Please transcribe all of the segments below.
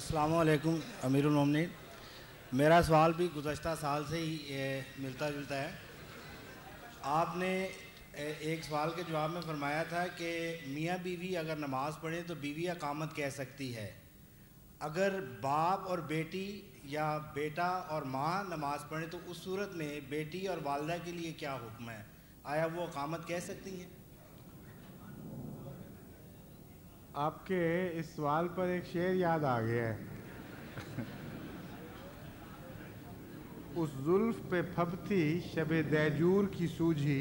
السلام علیکم امیر المومنین. میرا سوال بھی گزشتہ سال سے ہی ملتا جلتا ہے. آپ نے ایک سوال کے جواب میں فرمایا تھا کہ میاں بیوی اگر نماز پڑھیں تو بیوی اقامت کہہ سکتی ہے. اگر باپ اور بیٹی یا بیٹا اور ماں نماز پڑھیں تو اس صورت میں بیٹی اور والدہ کے لیے کیا حکم ہے؟ آیا وہ اقامت کہہ سکتی ہیں؟ آپ کے اس سوال پر ایک شعر یاد آ گیا ہے. اس زلف پہ پھبتی شب دیجور کی سوجھی،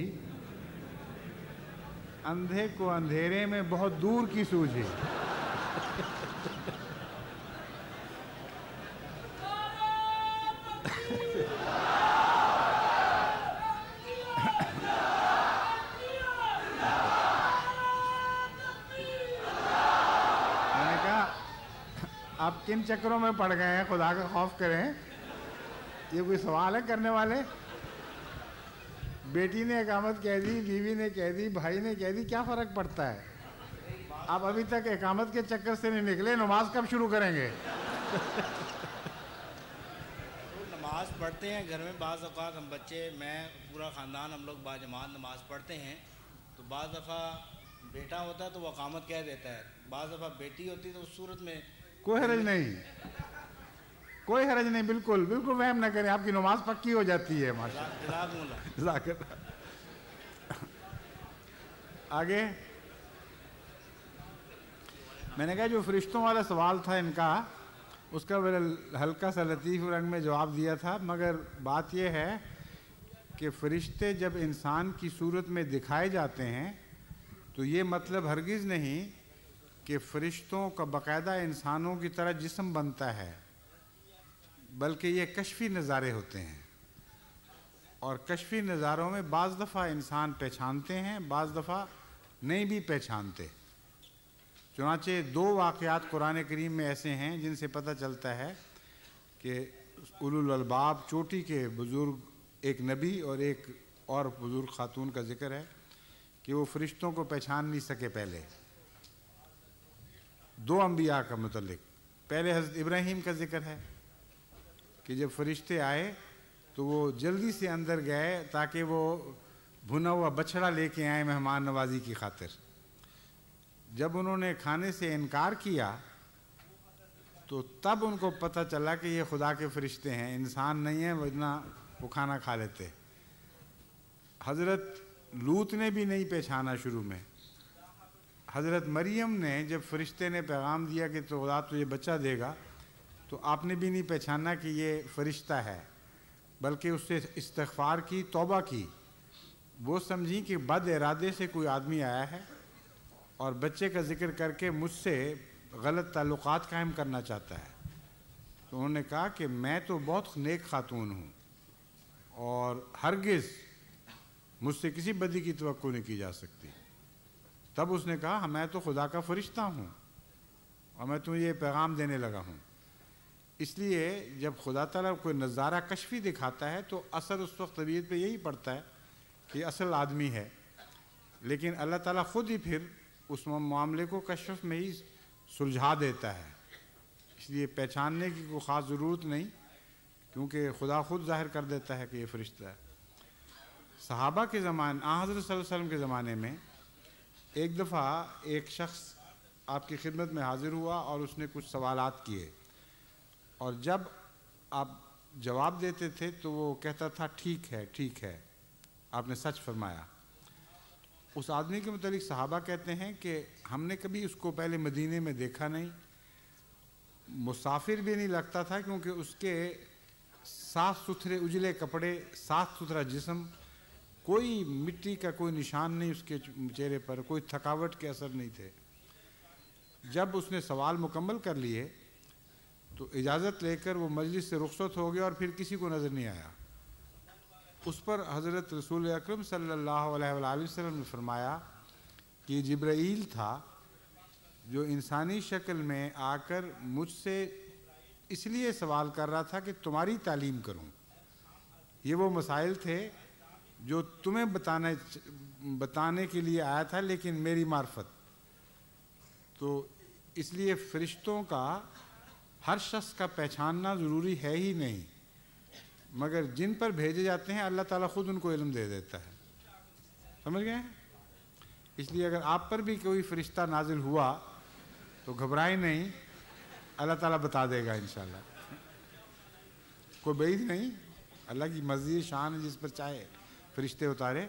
اندھے کو اندھیرے میں بہت دور کی سوجھی. میں نے کہا آپ کن چکروں میں پڑ گئے ہیں، خدا کا خوف کریں. یہ کوئی سوال ہے کرنے والے؟ بیٹی نے اقامت کہہ دی، بیوی نے کہہ دی، بھائی نے کہہ دی، کیا فرق پڑتا ہے؟ آپ ابھی تک اقامت کے چکر سے نہیں نکلے، نماز کب شروع کریں گے؟ نماز پڑھتے ہیں گھر میں، بعض اوقات ہم بچے، میں پورا خاندان، ہم لوگ باجماعت نماز پڑھتے ہیں. تو بعض دفعہ بیٹا ہوتا ہے تو وہ اقامت کہہ دیتا ہے، بعض دفعہ بیٹی ہوتی ہے تو اس صورت میں کوئی حرج نہیں، کوئی حرج نہیں. بالکل بالکل وہم نہ کریں، آپ کی نماز پکی ہو جاتی ہے. ماشاءاللہ. آگے میں نے کہا جو فرشتوں والا سوال تھا ان کا، اس کا ہلکا سا لطیف رنگ میں جواب دیا تھا. مگر بات یہ ہے کہ فرشتے جب انسان کی صورت میں دکھائے جاتے ہیں تو یہ مطلب ہرگز نہیں کہ فرشتوں کا باقاعدہ انسانوں کی طرح جسم بنتا ہے، بلکہ یہ کشفی نظارے ہوتے ہیں. اور کشفی نظاروں میں بعض دفعہ انسان پہچانتے ہیں، بعض دفعہ نہیں بھی پہچانتے. چنانچہ 2 واقعات قرآن کریم میں ایسے ہیں جن سے پتہ چلتا ہے کہ اولو الالباب چوٹی کے بزرگ، ایک نبی اور ایک اور بزرگ خاتون کا ذکر ہے کہ وہ فرشتوں کو پہچان نہیں سکے. پہلے 2 انبیاء کا متعلق، پہلے حضرت ابراہیم کا ذکر ہے کہ جب فرشتے آئے تو وہ جلدی سے اندر گئے تاکہ وہ بھنا ہوا بچڑا لے کے آئے مہمان نوازی کی خاطر. جب انہوں نے کھانے سے انکار کیا تو تب ان کو پتہ چلا کہ یہ خدا کے فرشتے ہیں، انسان نہیں ہیں، ورنہ وہ کھانا کھا لیتے. حضرت لوط نے بھی نہیں پہچانا شروع میں. حضرت مریم نے جب فرشتے نے پیغام دیا کہ تو خدا تجھے بچہ دے گا تو آپ نے بھی نہیں پہچانا کہ یہ فرشتہ ہے، بلکہ اس سے استغفار کی، توبہ کی. وہ سمجھی کہ بد ارادے سے کوئی آدمی آیا ہے اور بچے کا ذکر کر کے مجھ سے غلط تعلقات قائم کرنا چاہتا ہے. تو انہوں نے کہا کہ میں تو بہت نیک خاتون ہوں اور ہرگز مجھ سے کسی بدی کی توقع نہیں کی جا سکتی. تب اس نے کہا میں تو خدا کا فرشتہ ہوں اور میں تمہیں یہ پیغام دینے لگا ہوں. اس لیے جب خدا تعالیٰ کوئی نظارہ کشفی دکھاتا ہے تو اثر اس وقت طبیعت پہ یہی پڑتا ہے کہ اصل آدمی ہے، لیکن اللہ تعالیٰ خود ہی پھر اس معاملے کو کشف میں ہی سلجھا دیتا ہے. اس لیے پہچاننے کی کوئی خاص ضرورت نہیں، کیونکہ خدا خود ظاہر کر دیتا ہے کہ یہ فرشتہ ہے. صحابہ کے زمانے، حضرت صلی اللہ علیہ وسلم کے زمانے میں ایک دفعہ ایک شخص آپ کی خدمت میں حاضر ہوا اور اس نے کچھ سوالات کیے، اور جب آپ جواب دیتے تھے تو وہ کہتا تھا ٹھیک ہے ٹھیک ہے، آپ نے سچ فرمایا. اس آدمی کے متعلق صحابہ کہتے ہیں کہ ہم نے کبھی اس کو پہلے مدینے میں دیکھا نہیں، مسافر بھی نہیں لگتا تھا، کیونکہ اس کے صاف ستھرے اجلے کپڑے، صاف ستھرا جسم، کوئی مٹی کا کوئی نشان نہیں اس کے چہرے پر، کوئی تھکاوٹ کے اثر نہیں تھے. جب اس نے سوال مکمل کر لیے تو اجازت لے کر وہ مجلس سے رخصت ہو گیا اور پھر کسی کو نظر نہیں آیا. اس پر حضرت رسول اکرم صلی اللہ علیہ وآلہ وسلم نے فرمایا کہ یہ جبرائیل تھا جو انسانی شکل میں آ کر مجھ سے اس لیے سوال کر رہا تھا کہ تمہاری تعلیم کروں. یہ وہ مسائل تھے جو تمہیں بتانے کے لیے آیا تھا، لیکن میری معرفت. تو اس لیے فرشتوں کا ہر شخص کا پہچاننا ضروری ہے ہی نہیں، مگر جن پر بھیجے جاتے ہیں اللہ تعالیٰ خود ان کو علم دے دیتا ہے. سمجھ گئے؟ اس لیے اگر آپ پر بھی کوئی فرشتہ نازل ہوا تو گھبرائیں نہیں، اللہ تعالیٰ بتا دے گا انشاءاللہ. کوئی بعید نہیں، اللہ کی مرضی شان ہے، جس پر چاہے فرشتے اتارے.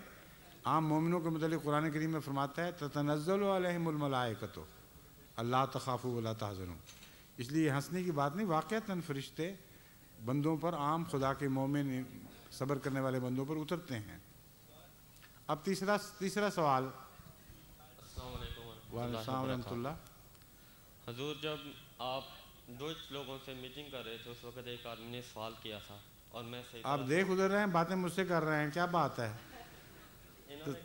عام مومنوں کے متعلق قرآن کریم میں فرماتا ہے تتنزل علیہم الملائکۃ اللہ تخافوا ولا تحزنوا. اس لیے یہ ہنسنے کی بات نہیں، واقعتاً فرشتے بندوں پر، عام خدا کے مومن صبر کرنے والے بندوں پر اترتے ہیں. اب تیسرا سوال. السلام علیکم السلام ورحمۃ اللہ. حضور، جب آپ دو لوگوں سے میٹنگ کر رہے تھے اس وقت ایک آدمی نے سوال کیا تھا اور میں آپ دیکھ ادھر رہے ہیں، باتیں مجھ سے کر رہے ہیں، کیا بات ہے؟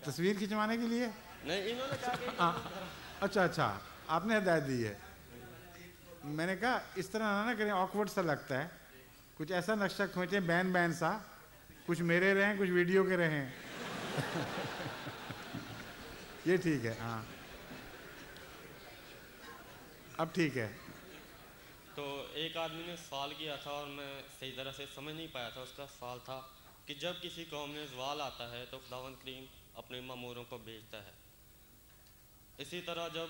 تصویر کھنچوانے کے لیے؟ نہیں، انہوں نے کہا کہ اچھا آپ نے ہدایت دی ہے. میں نے کہا اس طرح نہ کریں، آکورڈ سا لگتا ہے. کچھ ایسا نقشہ کھینچیں بین سا، کچھ میرے رہیں کچھ ویڈیو کے رہیں. یہ ٹھیک ہے. ہاں اب ٹھیک ہے. تو ایک آدمی نے سوال کیا تھا اور میں صحیح طرح سے سمجھ نہیں پایا تھا. اس کا سوال تھا کہ جب کسی قوم میں زوال آتا ہے تو خداوند کریم اپنے ماموروں کو بھیجتا ہے. اسی طرح جب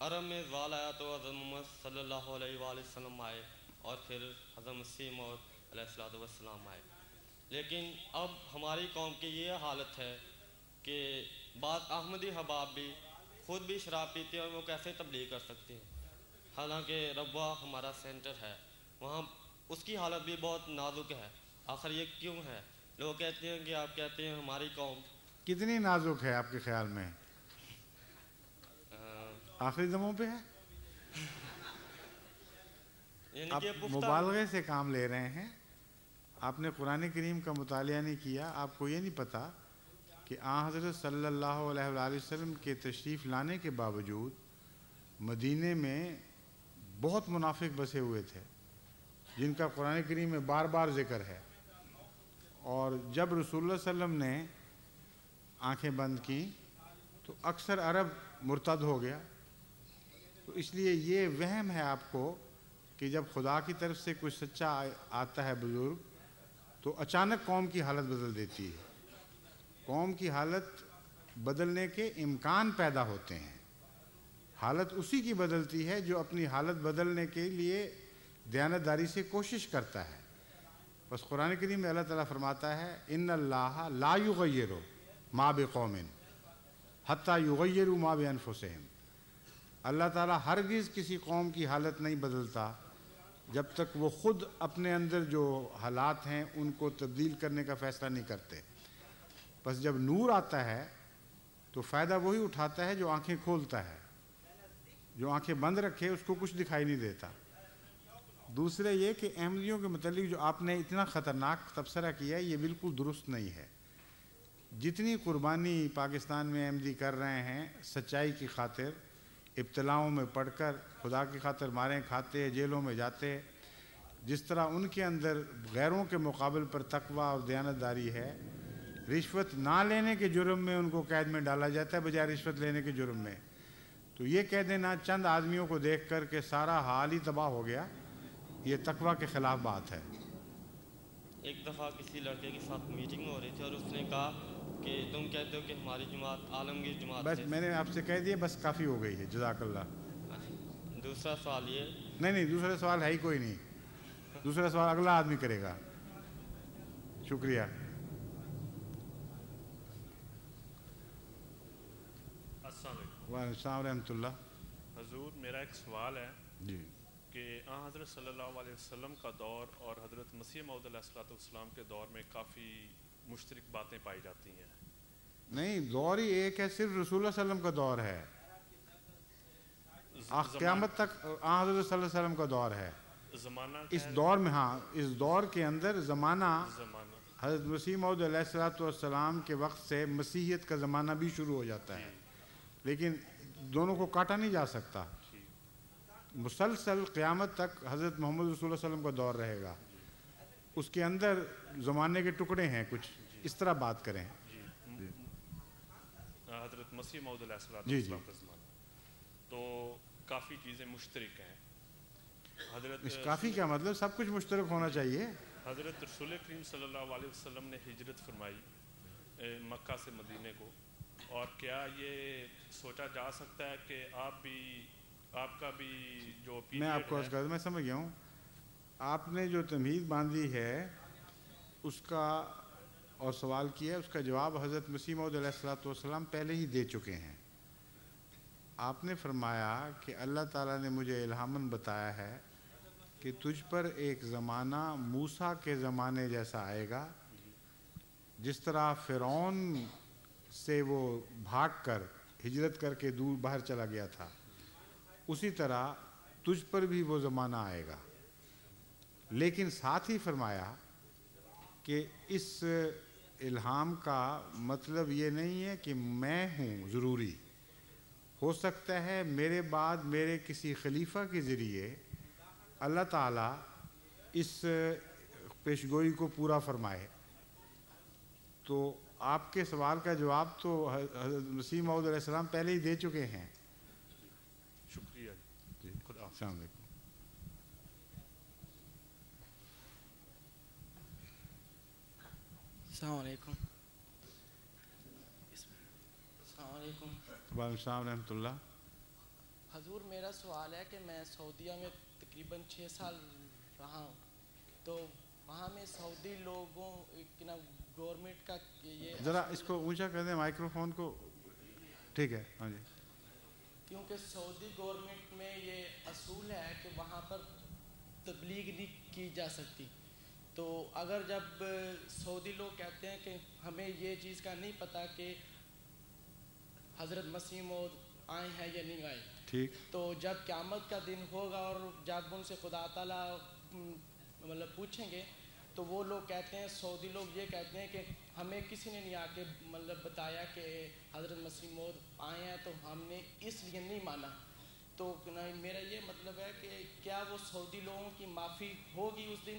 عرب میں زوال آیا تو حضرت محمد صلی اللہ علیہ وآلہ وسلم آئے اور پھر حضرت مسیح موعود علیہ الصلوۃ والسلام آئے. لیکن اب ہماری قوم کی یہ حالت ہے کہ بعض احمدی احباب بھی خود بھی شراب پیتے ہیں اور وہ کیسے تبلیغ کر سکتے ہیں؟ حالانکہ ربوہ ہمارا سینٹر ہے، وہاں اس کی حالت بھی بہت نازک ہے. آخر یہ کیوں ہے؟ لوگ کہتے ہیں کہ آپ کہتے ہیں ہماری قوم کتنی نازک ہے آپ کے خیال میں؟ آخری دموں پہ ہے؟ آپ مبالغے سے کام لے رہے ہیں. آپ نے قرآن کریم کا مطالعہ نہیں کیا. آپ کو یہ نہیں پتا کہ آن حضرت صلی اللہ علیہ وآلہ وسلم کے تشریف لانے کے باوجود مدینے میں بہت منافق بسے ہوئے تھے جن کا قرآن کریم میں بار بار ذکر ہے. اور جب رسول اللہ صلی اللہ علیہ وسلم نے آنکھیں بند کی تو اکثر عرب مرتد ہو گیا. تو اس لیے یہ وہم ہے آپ کو کہ جب خدا کی طرف سے کوئی سچا آتا ہے بزرگ تو اچانک قوم کی حالت بدل دیتی ہے. قوم کی حالت بدلنے کے امکان پیدا ہوتے ہیں. حالت اسی کی بدلتی ہے جو اپنی حالت بدلنے کے لیے دیانتداری سے کوشش کرتا ہے. بس قرآن کریم میں اللہ تعالیٰ فرماتا ہے ان اللہ لا یغیر ما بقوم حتی یغیروا ما بانفسہم. اللہ تعالیٰ ہرگز کسی قوم کی حالت نہیں بدلتا جب تک وہ خود اپنے اندر جو حالات ہیں ان کو تبدیل کرنے کا فیصلہ نہیں کرتے. بس جب نور آتا ہے تو فائدہ وہی اٹھاتا ہے جو آنکھیں کھولتا ہے. جو آنکھیں بند رکھے اس کو کچھ دکھائی نہیں دیتا. دوسرے یہ کہ احمدیوں کے متعلق جو آپ نے اتنا خطرناک تبصرہ کیا ہے یہ بالکل درست نہیں ہے. جتنی قربانی پاکستان میں احمدی کر رہے ہیں سچائی کی خاطر، ابتلاؤں میں پڑھ کر خدا کی خاطر ماریں کھاتے، جیلوں میں جاتے، جس طرح ان کے اندر غیروں کے مقابل پر تقوی اور دیانتداری ہے، رشوت نہ لینے کے جرم میں ان کو قید میں ڈالا جاتا ہے بجائے رشوت لینے کے جرم میں. تو یہ کہہ دینا چند آدمیوں کو دیکھ کر کہ سارا حال ہی تباہ ہو گیا، یہ تقوی کے خلاف بات ہے. ایک دفعہ کسی لڑکے کے ساتھ میٹنگ ہو رہی تھی اور اس نے کہا کہ تم کہتے ہو کہ ہماری جماعت عالمگیر جماعت بس ہے. میں نے آپ سے کہہ دیا، بس کافی ہو گئی ہے. جزاک اللہ. دوسرا سوال یہ نہیں دوسرا سوال ہے ہی کوئی نہیں. دوسرا سوال اگلا آدمی کرے گا. شکریہ. السلام علیکم. وعلیکم السلام ورحمۃ اللہ. حضور، میرا ایک سوال ہے جی کہ حضرت صلی اللہ علیہ وسلم کا دور اور حضرت مسیح موعود علیہ الصلوۃ والسلام کے دور میں کافی مشترک باتیں پائی جاتی ہیں. نہیں، دور ہی ایک ہے، صرف رسول اللہ صلی اللہ علیہ وسلم کا دور ہے. قیامت تک حضرت صلی اللہ علیہ وسلم کا دور ہے. زمانہ اس دور میں، ہاں اس دور کے اندر زمانہ حضرت مسیح موعود علیہ الصلوۃ والسلام کے وقت سے مسیحیت کا زمانہ بھی شروع ہو جاتا ہے، لیکن دونوں کو کاٹا نہیں جا سکتا. مسلسل قیامت تک حضرت محمد رسول اللہ صلی اللہ علیہ وسلم کا دور رہے گا. اس کے اندر زمانے کے ٹکڑے ہیں کچھ، اس طرح بات کریں. حضرت مسیح موعود علیہ الصلوۃ والسلام کا زمانہ تو کافی چیزیں مشترک ہیں. حضرت اس کافی کا مطلب سب کچھ مشترک ہونا چاہیے. حضرت رسول کریم صلی اللہ علیہ وسلم نے ہجرت فرمائی مکہ سے مدینے کو، اور کیا یہ سوچا جا سکتا ہے کہ آپ کا بھی جو میں آپ کو عرض کر دوں، میں سمجھ گیا ہوں. آپ نے جو تمہید باندھی ہے اس کا اور سوال کیا ہے، اس کا جواب حضرت مسیح موعود علیہ السلام پہلے ہی دے چکے ہیں. آپ نے فرمایا کہ اللہ تعالیٰ نے مجھے الہاماً بتایا ہے کہ تجھ پر ایک زمانہ موسیٰ کے زمانے جیسا آئے گا، جس طرح فرعون سے وہ بھاگ کر ہجرت کر کے دور باہر چلا گیا تھا، اسی طرح تجھ پر بھی وہ زمانہ آئے گا. لیکن ساتھ ہی فرمایا کہ اس الہام کا مطلب یہ نہیں ہے کہ میں ہوں ضروری، ہو سکتا ہے میرے بعد میرے کسی خلیفہ کے ذریعے اللہ تعالیٰ اس پیشگوئی کو پورا فرمائے. تو آپ کے سوال کا جواب تو حضرت مسیح موعود علیہ السلام پہلے ہی دے چکے ہیں. شکریہ جی، خدا. السلام علیکم. السلام علیکم. السلام علیکم. وعلیکم السلام ورحمۃ اللہ. حضور میرا سوال ہے کہ میں سعودیہ میں تقریباً 6 سال رہا ہوں، تو وہاں میں سعودی لوگوں کی نا گورنمنٹ کا یہ ذرا اس کو اونچا کر دیں مائکرو فون کو. ٹھیک ہے، ہاں جی. کیونکہ سعودی گورنمنٹ میں یہ اصول ہے کہ وہاں پر تبلیغ نہیں کی جا سکتی. تو اگر جب سعودی لوگ کہتے ہیں کہ ہمیں یہ چیز کا نہیں پتہ کہ حضرت مسیح موعود آئے ہیں یا نہیں آئے، ٹھیک، تو جب قیامت کا دن ہوگا اور جب ان سے خدا تعالیٰ مطلب پوچھیں گے تو وہ لوگ کہتے ہیں، سعودی لوگ یہ کہتے ہیں کہ ہمیں کسی نے نہیں آ کے مطلب بتایا کہ حضرت مسیح موعود آئے ہیں، تو ہم نے اس لیے نہیں مانا. تو میرا یہ مطلب ہے کہ کیا وہ سعودی لوگوں کی معافی ہوگی اس دن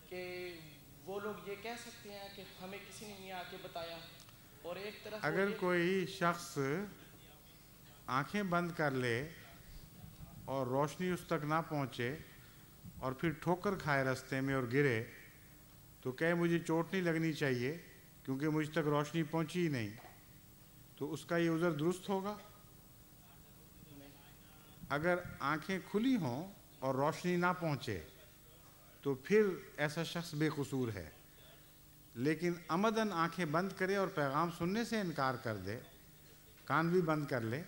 کہ وہ لوگ یہ کہہ سکتے ہیں کہ ہمیں کسی نے نہیں آ کے بتایا؟ اور ایک طرف اگر کوئی شخص آنکھیں بند کر لے اور روشنی اس تک نہ پہنچے اور پھر ٹھوکر کھائے راستے میں اور گرے، تو کہ مجھے چوٹ نہیں لگنی چاہیے کیونکہ مجھ تک روشنی پہنچی ہی نہیں، تو اس کا یہ عذر درست ہوگا؟ اگر آنکھیں کھلی ہوں اور روشنی نہ پہنچے تو پھر ایسا شخص بے قصور ہے. لیکن عمداً آنکھیں بند کرے اور پیغام سننے سے انکار کر دے، کان بھی بند کر لے،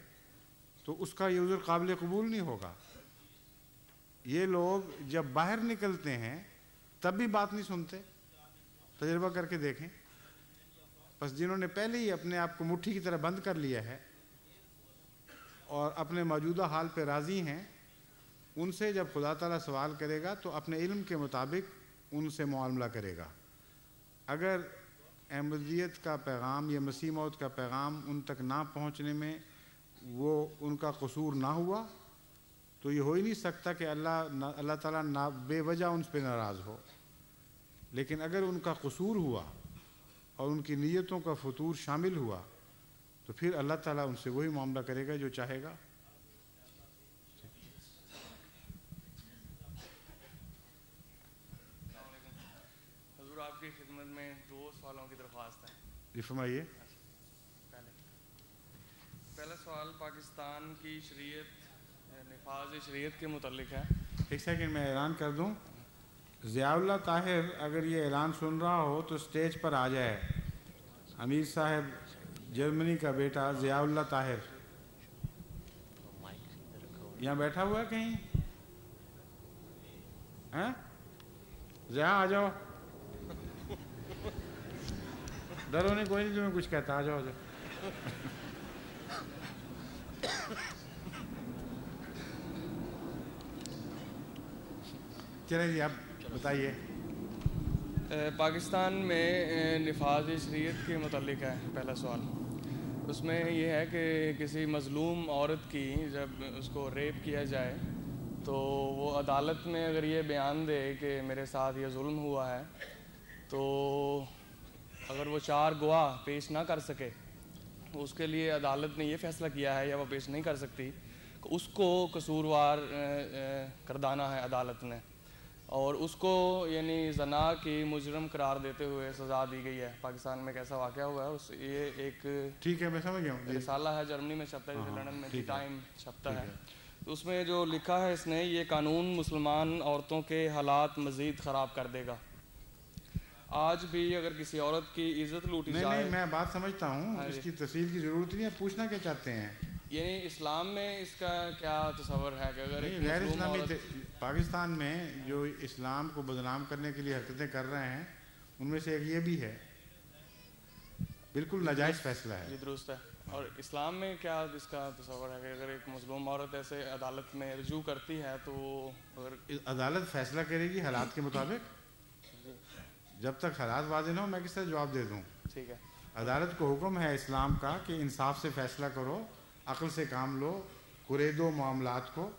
تو اس کا یہ عذر قابل قبول نہیں ہوگا. یہ لوگ جب باہر نکلتے ہیں تب بھی بات نہیں سنتے، تجربہ کر کے دیکھیں. بس جنہوں نے پہلے ہی اپنے آپ کو مٹھی کی طرح بند کر لیا ہے اور اپنے موجودہ حال پہ راضی ہیں، ان سے جب خدا تعالیٰ سوال کرے گا تو اپنے علم کے مطابق ان سے معاملہ کرے گا. اگر احمدیت کا پیغام یا مسیح موعود کا پیغام ان تک نہ پہنچنے میں وہ ان کا قصور نہ ہوا تو یہ ہو ہی نہیں سکتا کہ اللہ تعالیٰ بے وجہ ان پہ ناراض ہو. لیکن اگر ان کا قصور ہوا اور ان کی نیتوں کا فطور شامل ہوا تو پھر اللہ تعالیٰ ان سے وہی معاملہ کرے گا جو چاہے گا. حضور آپ کی خدمت میں 2 سوالوں کی درخواست ہے. جی فرمائیے. پہلا سوال پاکستان کی شریعت نفاذ شریعت کے متعلق ہے. ایک سیکنڈ میں اعلان کر دوں. ضیاء اللہ طاہر اگر یہ اعلان سن رہا ہو تو سٹیج پر آ جائے. امیر صاحب جرمنی کا بیٹا ضیاء اللہ طاہر یہاں بیٹھا ہوا ہے کہیں؟ ضیاء آ جاؤ. ڈرو نہیں، کوئی نہیں تمہیں کچھ کہتا. آ جاؤ. چلیں جی آپ بتائیے. پاکستان میں نفاذ شریعت کے متعلق ہے پہلا سوال. اس میں یہ ہے کہ کسی مظلوم عورت کی جب اس کو ریپ کیا جائے تو وہ عدالت میں اگر یہ بیان دے کہ میرے ساتھ یہ ظلم ہوا ہے، تو اگر وہ 4 گواہ پیش نہ کر سکے، اس کے لیے عدالت نے یہ فیصلہ کیا ہے یا وہ پیش نہیں کر سکتی اس کو قصوروار کردانا ہے عدالت نے، اور اس کو یعنی زنا کی مجرم قرار دیتے ہوئے سزا دی گئی ہے۔ پاکستان میں ایک ایسا واقعہ ہوا ہے، یہ ایک ٹھیک ہے، میں سمجھ گیا ہوں، رسالہ ہے، جرمنی میں چھپتا ہے، جیسے لندن میں دی ٹائم چھپتا ہے، تو اس میں جو لکھا ہے اس نے، یہ قانون مسلمان عورتوں کے حالات مزید خراب کر دے گا۔ آج بھی اگر کسی عورت کی عزت لوٹی جائے، نہیں میں بات سمجھتا ہوں، اس کی تفصیل کی ضرورت نہیں ہے، پوچھنا کیا چاہتے ہیں؟ یعنی اسلام میں اس کا کیا تصور ہے کہ اگر ایک غیر مظلوم اسلامی عورت پاکستان میں جو اسلام کو بدنام کرنے کے لیے حرکتیں کر رہے ہیں، ان میں سے ایک یہ بھی ہے، بالکل ناجائز فیصلہ ہے۔ جی درست ہے، اور اسلام میں کیا اس کا تصور ہے کہ اگر ایک مظلوم عورت ایسے عدالت میں رجوع کرتی ہے تو اگر عدالت فیصلہ کرے گی حالات کے مطابق، جب تک حالات واضح نہ ہو میں کس طرح جواب دے دوں؟ ٹھیک ہے، عدالت کو حکم ہے اسلام کا کہ انصاف سے فیصلہ کرو، عقل سے کام لو، قریدو معاملات کو،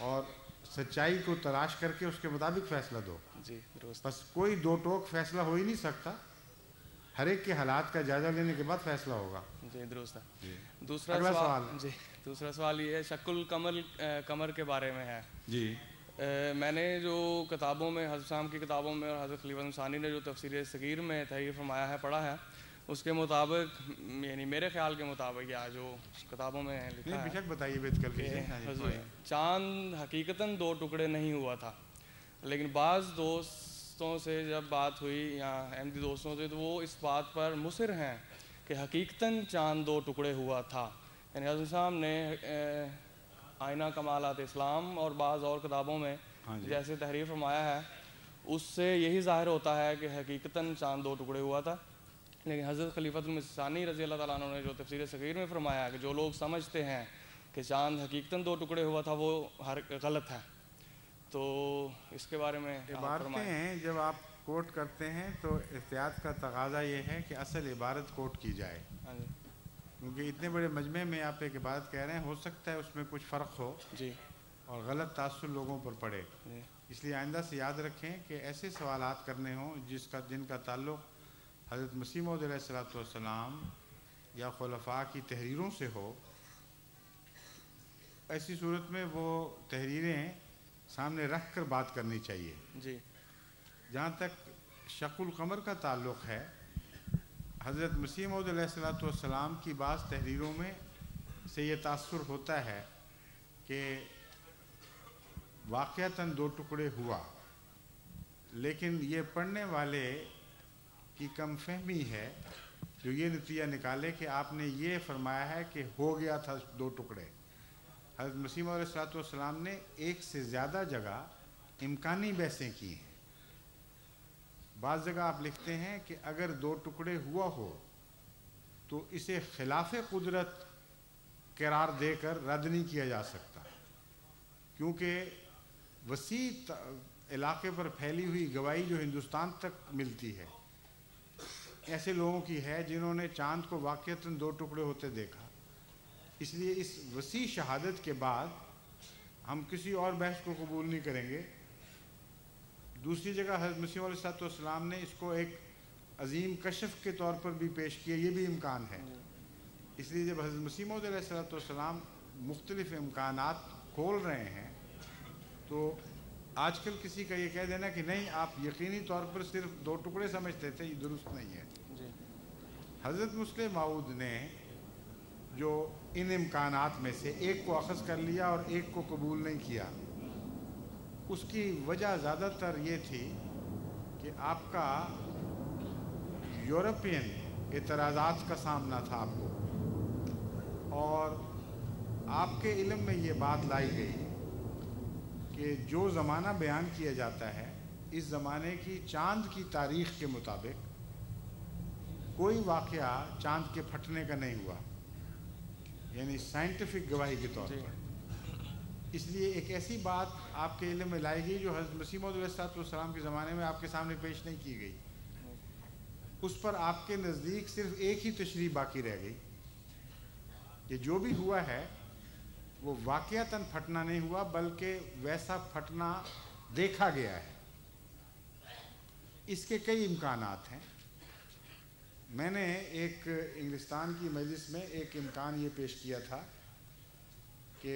اور سچائی کو تلاش کر کے اس کے مطابق فیصلہ دو۔ جی درست، بس کوئی دو ٹوک فیصلہ ہو ہی نہیں سکتا، ہر ایک کے حالات کا جائزہ لینے کے بعد فیصلہ ہوگا۔ جی درست ہے۔ اگلا سوال۔ جی دوسرا سوال یہ ہے، شق القمر کے بارے میں ہے۔ جی میں نے جو کتابوں میں، حضرت صاحب کی کتابوں میں اور حضرت خلیفہ ثانی نے جو تفسیر صغیر میں تحریر فرمایا ہے پڑھا ہے، اس کے مطابق یعنی میرے خیال کے مطابق یا جو کتابوں میں لکھا ہے، بتائیے بیت کر چاند حقیقتاً دو ٹکڑے نہیں ہوا تھا، لیکن بعض دوستوں سے جب بات ہوئی یا احمدی دوستوں سے تو وہ اس بات پر مصر ہیں کہ حقیقتاً چاند دو ٹکڑے ہوا تھا۔ یعنی حضرت صاحب نے آئینہ کمالات اسلام اور بعض اور کتابوں میں جیسے تحریر فرمایا ہے، اس سے یہی ظاہر ہوتا ہے کہ حقیقتاً چاند دو ٹکڑے ہوا تھا، لیکن حضرت خلیفۃ المسیح ثانی رضی اللہ تعالیٰ عنہ نے جو تفسیر صغیر میں فرمایا ہے کہ جو لوگ سمجھتے ہیں کہ چاند حقیقتاً دو ٹکڑے ہوا تھا وہ غلط ہے۔ تو اس کے بارے میں عبارتیں ہیں جب آپ کوٹ کرتے ہیں تو احتیاط کا تقاضا یہ ہے کہ اصل عبارت کوٹ کی جائے، کیونکہ اتنے بڑے مجمع میں آپ ایک عبارت کہہ رہے ہیں، ہو سکتا ہے اس میں کچھ فرق ہو جی اور غلط تاثر لوگوں پر پڑے، اس لیے آئندہ سے یاد رکھیں کہ ایسے سوالات کرنے ہوں جن کا تعلق حضرت مسیح موعود علیہ الصلوۃ والسلام یا خلفاء کی تحریروں سے ہو، ایسی صورت میں وہ تحریریں سامنے رکھ کر بات کرنی چاہیے۔ جی جہاں تک شق القمر کا تعلق ہے، حضرت مسیح موعود علیہ الصلوۃ والسلام کی بعض تحریروں میں سے یہ تاثر ہوتا ہے کہ واقعتاً دو ٹکڑے ہوا، لیکن یہ پڑھنے والے کی کم فہمی ہے جو یہ نتیجہ نکالے کہ آپ نے یہ فرمایا ہے کہ ہو گیا تھا دو ٹکڑے۔ حضرت مسیح موعود علیہ الصلوۃ والسلام نے ایک سے زیادہ جگہ امکانی بحثیں کی ہیں۔ بعض جگہ آپ لکھتے ہیں کہ اگر دو ٹکڑے ہوا ہو تو اسے خلاف قدرت قرار دے کر رد نہیں کیا جا سکتا، کیونکہ وسیع علاقے پر پھیلی ہوئی گواہی جو ہندوستان تک ملتی ہے ایسے لوگوں کی ہے جنہوں نے چاند کو واقعتاً دو ٹکڑے ہوتے دیکھا، اس لیے اس وسیع شہادت کے بعد ہم کسی اور بحث کو قبول نہیں کریں گے۔ دوسری جگہ حضرت مسیح علیہ الصلوۃ والسلام نے اس کو ایک عظیم کشف کے طور پر بھی پیش کیا، یہ بھی امکان ہے۔ اس لیے جب حضرت مسیح موعود علیہ الصلوۃ والسلام مختلف امکانات کھول رہے ہیں تو آج کل کسی کا یہ کہہ دینا کہ نہیں آپ یقینی طور پر صرف دو ٹکڑے سمجھتے تھے، یہ درست نہیں ہے۔ حضرت مسلم موعود نے جو ان امکانات میں سے ایک کو اخذ کر لیا اور ایک کو قبول نہیں کیا، اس کی وجہ زیادہ تر یہ تھی کہ آپ کا یورپین اعتراضات کا سامنا تھا آپ کو، اور آپ کے علم میں یہ بات لائی گئی کہ جو زمانہ بیان کیا جاتا ہے اس زمانے کی چاند کی تاریخ کے مطابق کوئی واقعہ چاند کے پھٹنے کا نہیں ہوا، یعنی سائنٹیفک گواہی کے طور پر۔ اس لیے ایک ایسی بات آپ کے علم میں لائی گئی جو حضرت مسیح موعود علیہ السلام کے زمانے میں آپ کے سامنے پیش نہیں کی گئی، اس پر آپ کے نزدیک صرف ایک ہی تشریح باقی رہ گئی کہ جو بھی ہوا ہے وہ واقعتاً پھٹنا نہیں ہوا بلکہ ویسا پھٹنا دیکھا گیا ہے۔ اس کے کئی امکانات ہیں۔ میں نے ایک انگلستان کی مجلس میں ایک امکان یہ پیش کیا تھا کہ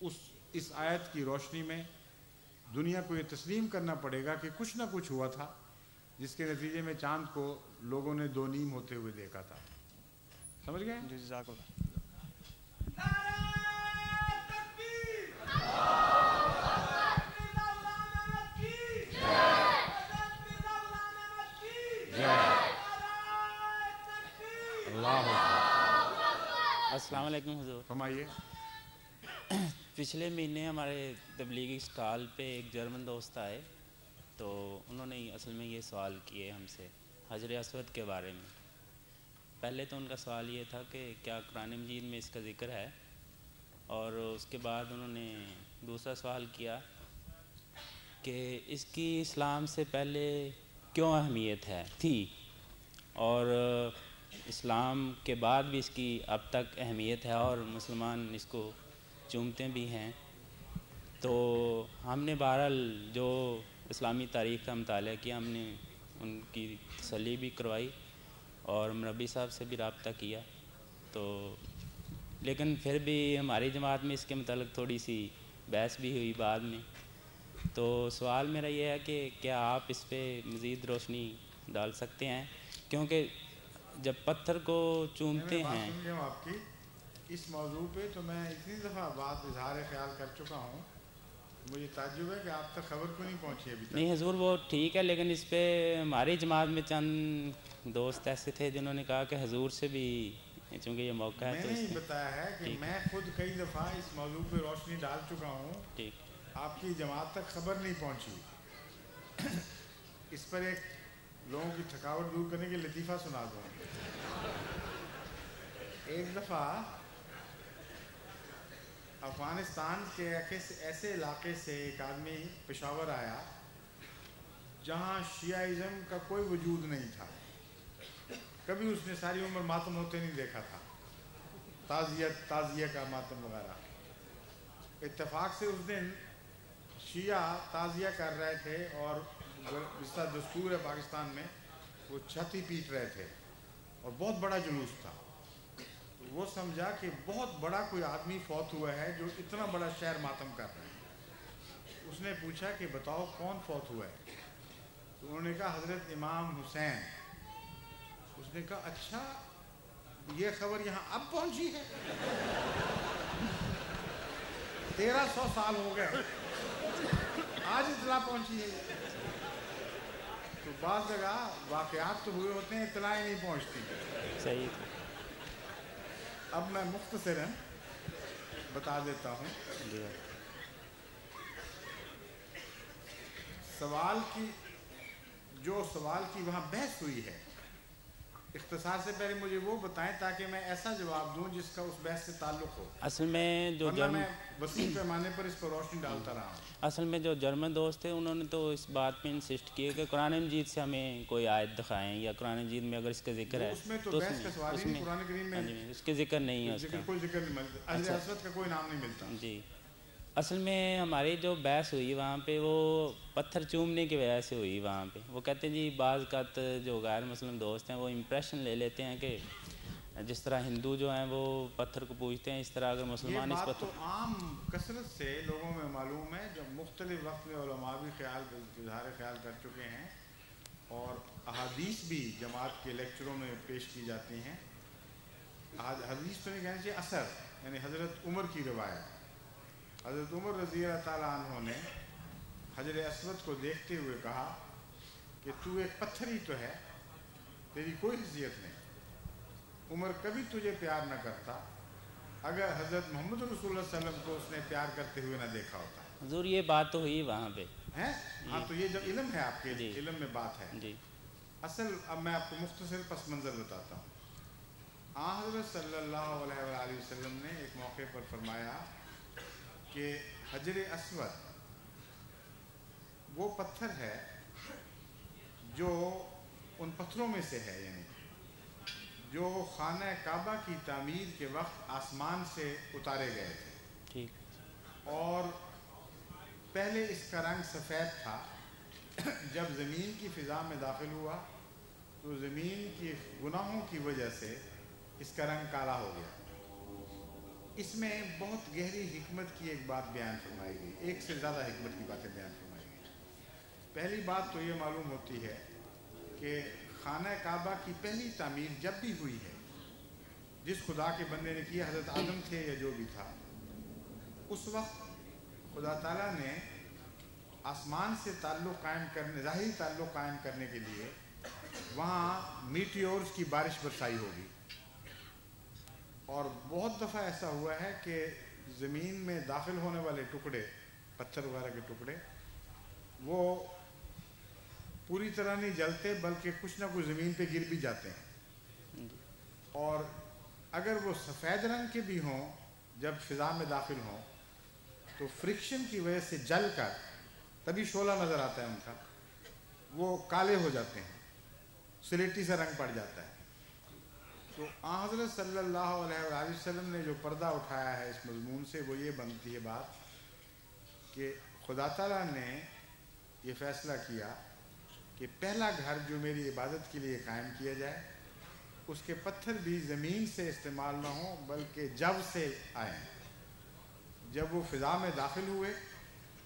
اس آیت کی روشنی میں دنیا کو یہ تسلیم کرنا پڑے گا کہ کچھ نہ کچھ ہوا تھا جس کے نتیجے میں چاند کو لوگوں نے دو نیم ہوتے ہوئے دیکھا تھا. سمجھ گئے؟ جی جزاک اللہ. السلام علیکم حضور. فرمائیے. پچھلے مہینے ہمارے تبلیغی اسٹال پہ ایک جرمن دوست آئے تو انہوں نے اصل میں یہ سوال کیے ہم سے حجر اسود کے بارے میں. پہلے تو ان کا سوال یہ تھا کہ کیا قرآن مجید میں اس کا ذکر ہے، اور اس کے بعد انہوں نے دوسرا سوال کیا کہ اس کی اسلام سے پہلے کیوں اہمیت تھی اور اسلام کے بعد بھی اس کی اب تک اہمیت ہے اور مسلمان اس کو چومتے بھی ہیں. تو ہم نے بہرحال جو اسلامی تاریخ کا مطالعہ کیا، ہم نے ان کی تسلی بھی کروائی اور مربی صاحب سے بھی رابطہ کیا. تو لیکن پھر بھی ہماری جماعت میں اس کے متعلق تھوڑی سی بحث بھی ہوئی بعد میں. تو سوال میرا یہ ہے کہ کیا آپ اس پہ مزید روشنی ڈال سکتے ہیں، کیونکہ جب پتھر کو چومتے ہیں. سن گیا آپ کی اس موضوع پہ تو میں اتنی دفعہ بات اظہار خیال کر چکا ہوں، مجھے تعجب ہے کہ آپ تک خبر کیوں نہیں پہنچی ابھی تک. نہیں حضور وہ ٹھیک ہے، لیکن اس پہ ہماری جماعت میں چند دوست ایسے تھے جنہوں نے کہا کہ حضور سے بھی چونکہ یہ موقع ہے. میں نے ہی بتایا ہے کہ میں خود کئی دفعہ اس موضوع پہ روشنی ڈال چکا ہوں. ٹھیک. آپ کی جماعت تک خبر نہیں پہنچی. اس پر ایک لوگوں کی تھکاوٹ دور کرنے کے لطیفہ سنا دوں. ایک دفعہ افغانستان کے ایسے علاقے سے ایک آدمی پشاور آیا جہاں شیعہ کا کوئی وجود نہیں تھا. کبھی اس نے ساری عمر ماتم ہوتے نہیں دیکھا تھا، تعزیہ کا ماتم وغیرہ. اتفاق سے اس دن شیعہ تعزیہ کر رہے تھے اور جس طرح دستور ہے پاکستان میں وہ چھاتی پیٹ رہے تھے اور بہت بڑا جلوس تھا. وہ سمجھا کہ بہت بڑا کوئی آدمی فوت ہوا ہے جو اتنا بڑا شہر ماتم کر رہا ہے. اس نے پوچھا کہ بتاؤ کون فوت ہوا ہے؟ تو انہوں نے کہا حضرت امام حسین. اس نے کہا اچھا یہ خبر یہاں اب پہنچی ہے؟ 1300 سال ہو گئے آج اطلاع پہنچی ہے. تو بعض جگہ واقعات تو ہوئے ہوتے ہیں، اطلاعیں نہیں پہنچتی. صحیح. اب میں مختصراً بتا دیتا ہوں. سوال کی وہاں بحث ہوئی ہے، اختصار سے پہلے مجھے وہ بتائیں تاکہ میں ایسا جواب دوں جس کا اس بحث سے تعلق ہو. اصل میں جو میں وسیع پیمانے پر اس پر روشنی ڈالتا رہا ہوں. اصل میں جو جرمن دوست تھے انہوں نے تو اس بات پہ انسسٹ کیا کہ قرآن مجید سے ہمیں کوئی آیت دکھائیں یا قرآن مجید میں اگر اس کا ذکر ہے اس میں تو بحث کا سوال ہی نہیں. قرآن کریم میں اس کے ذکر نہیں ہے، کوئی ذکر نہیں ملتا، حجر اسود کا کوئی نام نہیں ملتا. جی اصل میں ہماری جو بحث ہوئی وہاں پہ وہ پتھر چومنے کی وجہ سے ہوئی. وہاں پہ وہ کہتے ہیں جی بعض اوقات جو غیر مسلم دوست ہیں وہ امپریشن لے لیتے ہیں کہ جس طرح ہندو جو ہیں وہ پتھر کو پوجتے ہیں اس طرح اگر مسلمان اس پتھر. تو عام کثرت سے لوگوں میں معلوم ہے، جب مختلف وقت میں علماء بھی اظہار خیال کر چکے ہیں اور احادیث بھی جماعت کے لیکچروں میں پیش کی جاتی ہیں. حدیث تو نہیں کہنا چاہیے، اثر یعنی حضرت عمر کی روایت. حضرت عمر رضی اللہ تعالیٰ عنہ نے حجر اسود کو دیکھتے ہوئے کہا کہ تو ایک پتھر ہی تو ہے، تیری کوئی حیثیت نہیں. عمر کبھی تجھے پیار نہ کرتا اگر حضرت محمد رسول اللہ صلی اللہ علیہ وسلم کو اس نے پیار کرتے ہوئے نہ دیکھا ہوتا. حضور یہ بات تو ہوئی وہاں پہ ہے. ہاں تو یہ جب علم ہے آپ کے علم میں بات ہے. جی اصل اب میں آپ کو مختصر پس منظر بتاتا ہوں. حضرت صلی اللہ علیہ وآلہ وسلم نے ایک موقع پر فرمایا کہ حجر اسود وہ پتھر ہے جو ان پتھروں میں سے ہے، یعنی جو خانہ کعبہ کی تعمیر کے وقت آسمان سے اتارے گئے تھے. ٹھیک. اور پہلے اس کا رنگ سفید تھا، جب زمین کی فضا میں داخل ہوا تو زمین کی گناہوں کی وجہ سے اس کا رنگ کالا ہو گیا. اس میں بہت گہری حکمت کی ایک بات بیان فرمائی گئی، ایک سے زیادہ حکمت کی باتیں بیان فرمائی گئی۔ پہلی بات تو یہ معلوم ہوتی ہے کہ خانہ کعبہ کی پہلی تعمیر جب بھی ہوئی ہے، جس خدا کے بندے نے کیا، حضرت آدم تھے یا جو بھی تھا، اس وقت خدا تعالیٰ نے آسمان سے تعلق قائم کرنے، ظاہری تعلق قائم کرنے کے لیے وہاں میٹیورز کی بارش برسائی ہوگی، اور بہت دفعہ ایسا ہوا ہے کہ زمین میں داخل ہونے والے ٹکڑے، پتھر وغیرہ کے ٹکڑے، وہ پوری طرح نہیں جلتے بلکہ کچھ نہ کچھ زمین پہ گر بھی جاتے ہیں، اور اگر وہ سفید رنگ کے بھی ہوں جب فضا میں داخل ہوں تو فرکشن کی وجہ سے جل کر، تبھی شعلہ نظر آتا ہے ان کا، وہ کالے ہو جاتے ہیں، سلیٹی سا رنگ پڑ جاتا ہے۔ تو آن حضرت صلی اللہ علیہ وآلہ وسلم نے جو پردہ اٹھایا ہے اس مضمون سے، وہ یہ بنتی ہے بات کہ خدا تعالیٰ نے یہ فیصلہ کیا کہ پہلا گھر جو میری عبادت کے لیے قائم کیا جائے، اس کے پتھر بھی زمین سے استعمال نہ ہوں بلکہ جب سے آئیں۔ جب وہ فضا میں داخل ہوئے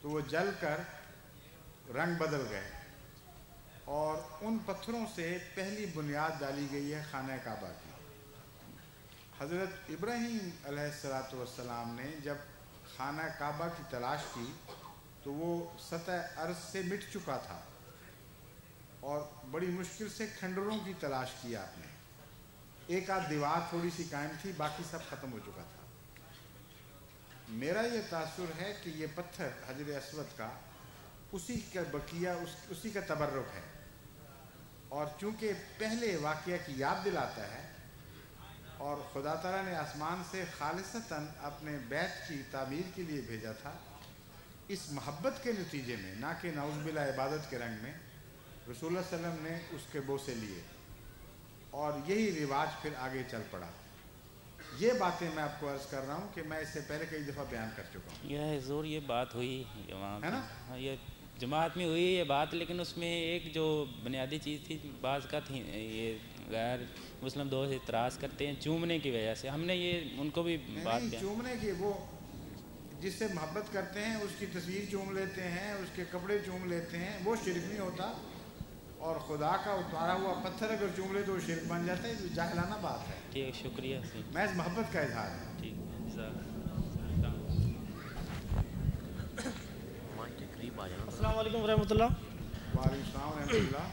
تو وہ جل کر رنگ بدل گئے، اور ان پتھروں سے پہلی بنیاد ڈالی گئی ہے خانہ کعبہ کی۔ حضرت ابراہیم علیہ السلام نے جب خانہ کعبہ کی تلاش کی تو وہ سطح عرض سے مٹ چکا تھا، اور بڑی مشکل سے کھنڈروں کی تلاش کی آپ نے، ایک آدھ دیوار تھوڑی سی قائم تھی، باقی سب ختم ہو چکا تھا۔ میرا یہ تاثر ہے کہ یہ پتھر حجر اسود کا اسی کا بقیہ، اسی کا تبرک ہے، اور چونکہ پہلے واقعہ کی یاد دلاتا ہے، اور خدا تعالیٰ نے آسمان سے خالصتاً اپنے بیت کی تعمیر کے لیے بھیجا تھا، اس محبت کے نتیجے میں، نہ کہ نعوذ باللہ عبادت کے رنگ میں، رسول اللہ صلی اللہ علیہ وسلم نے اس کے بوسے لیے، اور یہی رواج پھر آگے چل پڑا۔ یہ باتیں میں آپ کو عرض کر رہا ہوں کہ میں اس سے پہلے کئی دفعہ بیان کر چکا ہوں۔ یہ حضور یہ بات ہوئی جماعت ہے نا؟ یہ جماعت میں ہوئی یہ بات، لیکن اس میں ایک جو بنیادی چیز تھی، بعض کا تھی یہ غیر مسلم دوست اعتراض کرتے ہیں چومنے کی وجہ سے، ہم نے یہ ان کو بھی بات نہیں، چومنے کی، وہ جس سے محبت کرتے ہیں اس کی تصویر چوم لیتے ہیں، اس کے کپڑے چوم لیتے ہیں، وہ شرک نہیں ہوتا، اور خدا کا اتارا ہوا پتھر اگر چوم لے تو وہ شرک بن جاتا ہے، جاہلانہ بات ہے۔ ٹھیک، شکریہ، محض محبت کا اظہار ہے۔ ٹھیک، السلام علیکم ورحمۃ اللہ۔ وعلیکم السلام ورحمۃ اللہ۔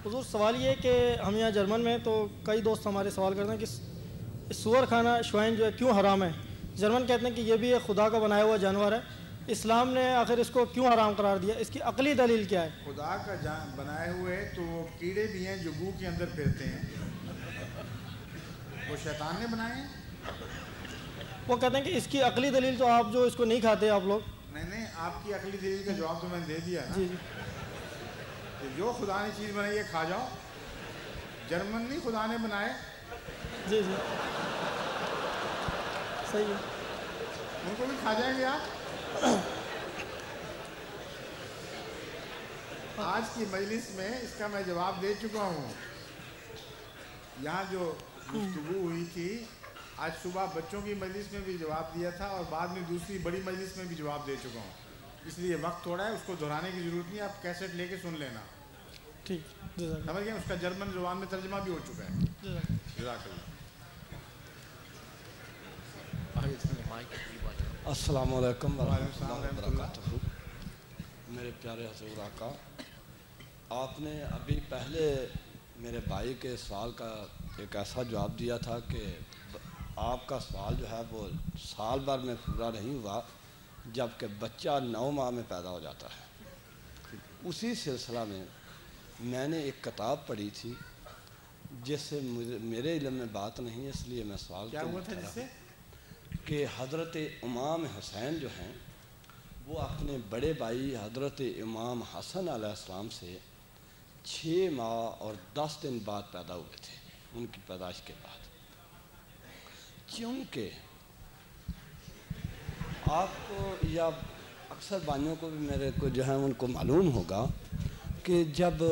حضور سوال یہ ہے کہ ہم یہاں جرمن میں تو کئی دوست ہمارے سوال کرتے ہیں کہ سور کھانا شوائن جو ہے کیوں حرام ہے؟ جرمن کہتے ہیں کہ یہ بھی ایک خدا کا بنایا ہوا جانور ہے، اسلام نے آخر اس کو کیوں حرام قرار دیا؟ اس کی عقلی دلیل کیا ہے؟ خدا کا بنائے ہوئے تو وہ کیڑے بھی ہیں جو گو کے اندر پھرتے ہیں، وہ شیطان نے بنائے ہیں۔ وہ کہتے ہیں کہ اس کی عقلی دلیل تو آپ جو اس کو نہیں کھاتے آپ لوگ۔ نہیں، آپ کی عقلی دلیل کا جواب تو میں نے دے دیا نا۔ جی جی، کہ جو خدا نے چیز بنائی ہے کھا جاؤ، جرمن نہیں خدا نے بنائے، جی جی صحیح ہے، ان کو بھی کھا جائیں گے آپ۔ آج کی مجلس میں اس کا میں جواب دے چکا ہوں۔ یہاں جو گفتگو ہوئی تھی، آج صبح بچوں کی مجلس میں بھی جواب دیا تھا، اور بعد میں دوسری بڑی مجلس میں بھی جواب دے چکا ہوں، اس لیے وقت تھوڑا ہے، اس کو دہرانے کی ضرورت نہیں، آپ کیسٹ لے کے سن لینا۔ ٹھیک، سمجھ گئے؟ اس کا جرمن زبان میں ترجمہ بھی ہو چکا ہے۔ جزاک اللہ۔ السلام علیکم وعلیکم السلام ورحمۃ اللہ۔ میرے پیارے حضور آقا، آپ نے ابھی پہلے میرے بھائی کے سوال کا ایک ایسا جواب دیا تھا کہ آپ کا سوال جو ہے وہ سال بھر میں پورا نہیں ہوا جب کہ بچہ 9 ماہ میں پیدا ہو جاتا ہے۔ اسی سلسلہ میں میں نے ایک کتاب پڑھی تھی جس سے میرے علم میں بات نہیں ہے، اس لیے میں سوال کیا ہوا تھا جس سے؟ کہ حضرت امام حسین جو ہیں وہ اپنے بڑے بھائی حضرت امام حسن علیہ السلام سے 6 ماہ اور 10 دن بعد پیدا ہوئے تھے، ان کی پیدائش کے بعد۔ کیونکہ آپ کو یا اکثر بھائیوں کو بھی میرے کو جو ہے ان کو معلوم ہوگا کہ جب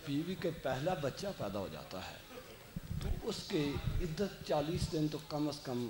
بیوی کے پہلا بچہ پیدا ہو جاتا ہے تو اس کی عدت 40 دن تو کم از کم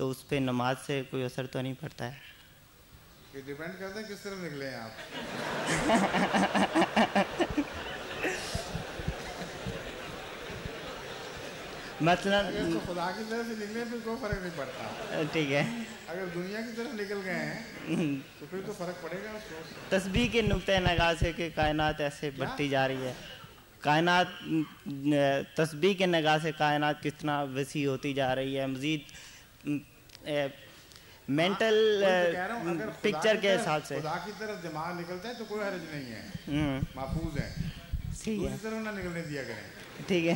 تو اس پہ نماز سے کوئی اثر تو نہیں پڑتا ہے؟ یہ ڈیپینڈ کرتا ہے کس طرف نکلے ہیں آپ. مثلا اگر تو خدا کی طرف سے نکلے پھر کوئی فرق نہیں پڑتا. ٹھیک ہے. اگر دنیا کی طرف نکل گئے ہیں تو پھر تو فرق پڑے گا. تسبیح کے نقطۂ نگاہ سے کہ کائنات ایسے بڑھتی جا رہی ہے, کائنات تسبیح کے نگاہ سے کائنات کتنا وسیع ہوتی جا رہی ہے, مزید مینٹل پکچر کے حساب سے خدا کی طرف دماغ نکلتا ہے تو کوئی حرج نہیں ہے, محفوظ ہے. دوسری طرف نہ نکلنے دیا کریں. ٹھیک ہے.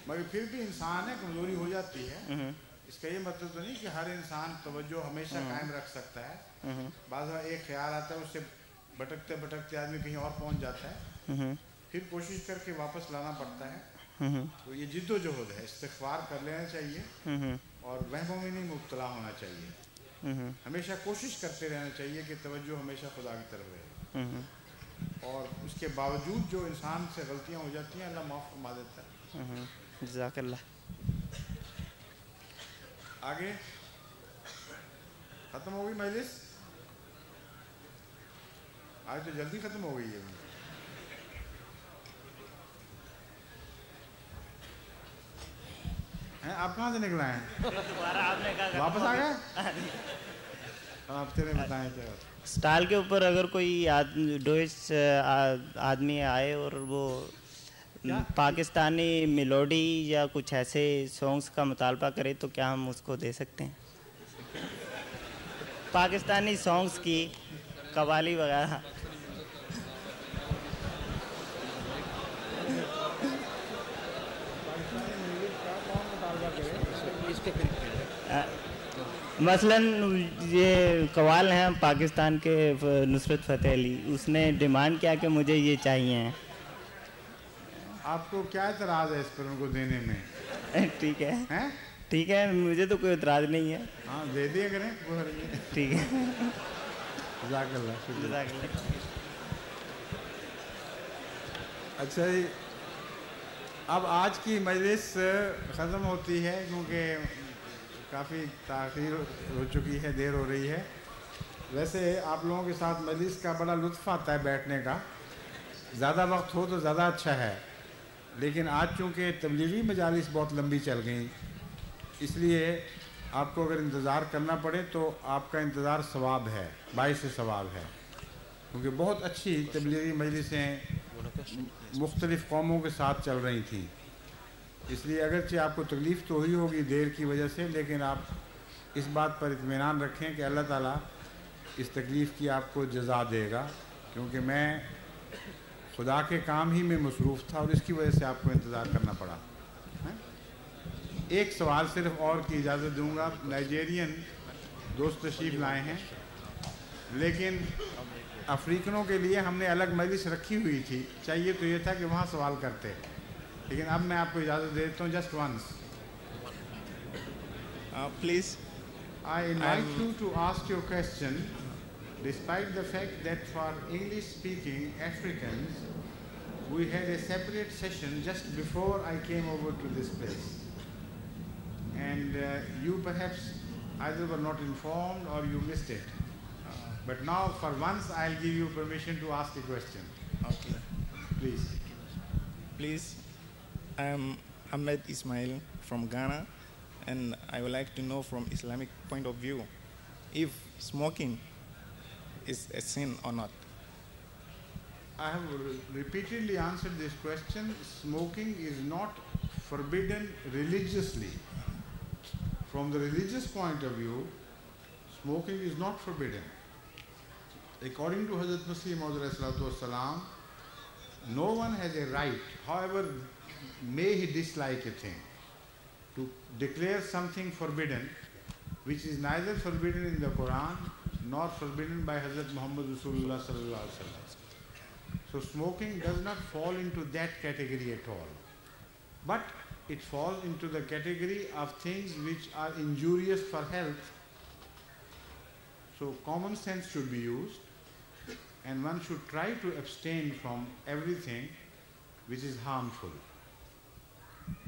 مگر پھر بھی انسان ہے, کمزوری ہو جاتی ہے. اس کا یہ مطلب تو نہیں کہ ہر انسان توجہ ہمیشہ قائم رکھ سکتا ہے. بعض بار ایک خیال آتا ہے, اس سے بھٹکتے بھٹکتے آدمی کہیں اور پہنچ جاتا ہے, پھر کوشش کر کے واپس لانا پڑتا ہے. تو یہ جد و جہد ہے, استغفار کر لینا چاہیے اور وہم میں نہیں مبتلا ہونا چاہیے. ہمیشہ کوشش کرتے رہنا چاہیے کہ توجہ ہمیشہ خدا کی طرف رہے. اور اس کے باوجود جو انسان سے غلطیاں ہو جاتی ہیں اللہ معاف فرما دیتا ہے. جزاک اللہ. آگے ختم ہو گئی مجلس, آج تو جلدی ختم ہو گئی ہے. آپ کہاں سے نکلا ہیں؟ واپس آ گئے؟ آپ تیرے بتائیں کیا اسٹال کے اوپر اگر کوئی ڈوئس آدمی آئے اور وہ پاکستانی میلوڈی یا کچھ ایسے سانگس کا مطالبہ کرے تو کیا ہم اس کو دے سکتے ہیں؟ پاکستانی سانگس کی قوالی وغیرہ. مثلا یہ قوال ہیں پاکستان کے نصرت فتح علی, اس نے ڈیمانڈ کیا کہ مجھے یہ چاہیے ہیں. آپ کو کیا اعتراض ہے اس پر ان کو دینے میں؟ ٹھیک ہے, ٹھیک ہے, مجھے تو کوئی اعتراض نہیں ہے. ہاں دے دیا کریں. ٹھیک ہے. جزاک اللہ. جزاک اللہ. اچھا جی, اب آج کی مجلس ختم ہوتی ہے کیونکہ کافی تاخیر ہو چکی ہے, دیر ہو رہی ہے. ویسے آپ لوگوں کے ساتھ مجلس کا بڑا لطف آتا ہے بیٹھنے کا, زیادہ وقت ہو تو زیادہ اچھا ہے. لیکن آج چونکہ تبلیغی مجالس بہت لمبی چل گئیں, اس لیے آپ کو اگر انتظار کرنا پڑے تو آپ کا انتظار ثواب ہے, باعث ثواب ہے. کیونکہ بہت اچھی تبلیغی مجلسیں مختلف قوموں کے ساتھ چل رہی تھیں. اس لیے اگرچہ آپ کو تکلیف تو ہوئی ہوگی دیر کی وجہ سے, لیکن آپ اس بات پر اطمینان رکھیں کہ اللہ تعالیٰ اس تکلیف کی آپ کو جزا دے گا, کیونکہ میں خدا کے کام ہی میں مصروف تھا اور اس کی وجہ سے آپ کو انتظار کرنا پڑا. ایک سوال صرف اور کی اجازت دوں گا. نائجیرین دوست تشریف لائے ہیں, لیکن افریقنوں کے لیے ہم نے الگ مجلس رکھی ہوئی تھی. چاہیے تو یہ تھا کہ وہاں سوال کرتے, لیکن اب میں آپ کو اجازت دے دیتا ہوں. Just once please I invite you to ask your question despite the fact that for English speaking Africans we had a separate session just before I came over to this place, and you perhaps either were not informed or you missed it. But now for once I'll give you permission to ask a question. Okay. Please. Please. I am Ahmed Ismail from Ghana, and I would like to know from Islamic point of view if smoking is a sin or not. I have repeatedly answered this question. Smoking is not forbidden religiously. From the religious point of view, smoking is not forbidden. According to Hazrat Masih Maud Salatu Wassalam, no one has a right, however may he dislike a thing, to declare something forbidden which is neither forbidden in the Quran nor forbidden by Hazrat Muhammad Rasulullah sallallahu alaihi wasallam. So smoking does not fall into that category at all, but it falls into the category of things which are injurious for health. So common sense should be used, and one should try to abstain from everything which is harmful.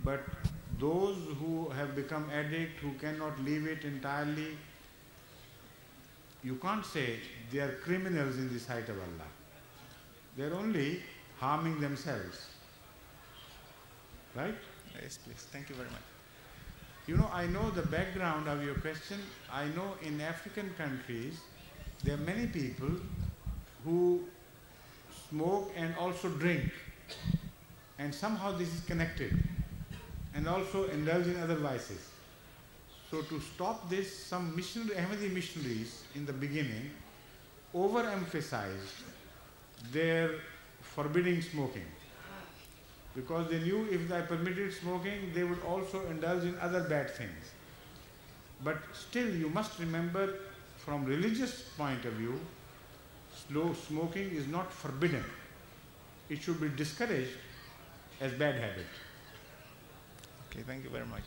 But those who have become addict, who cannot leave it entirely, you can't say they are criminals in the sight of Allah. They are only harming themselves. Right? Yes, please. Thank you very much. You know, I know the background of your question. I know in African countries, there are many people who smoke and also drink. And somehow this is connected. And also indulge in other vices. So to stop this, some Ahmadi missionaries in the beginning overemphasized their forbidding smoking. Because they knew if they permitted smoking, they would also indulge in other bad things. But still, you must remember, from religious point of view, smoking is not forbidden. It should be discouraged as bad habit. Okay, thank you very much.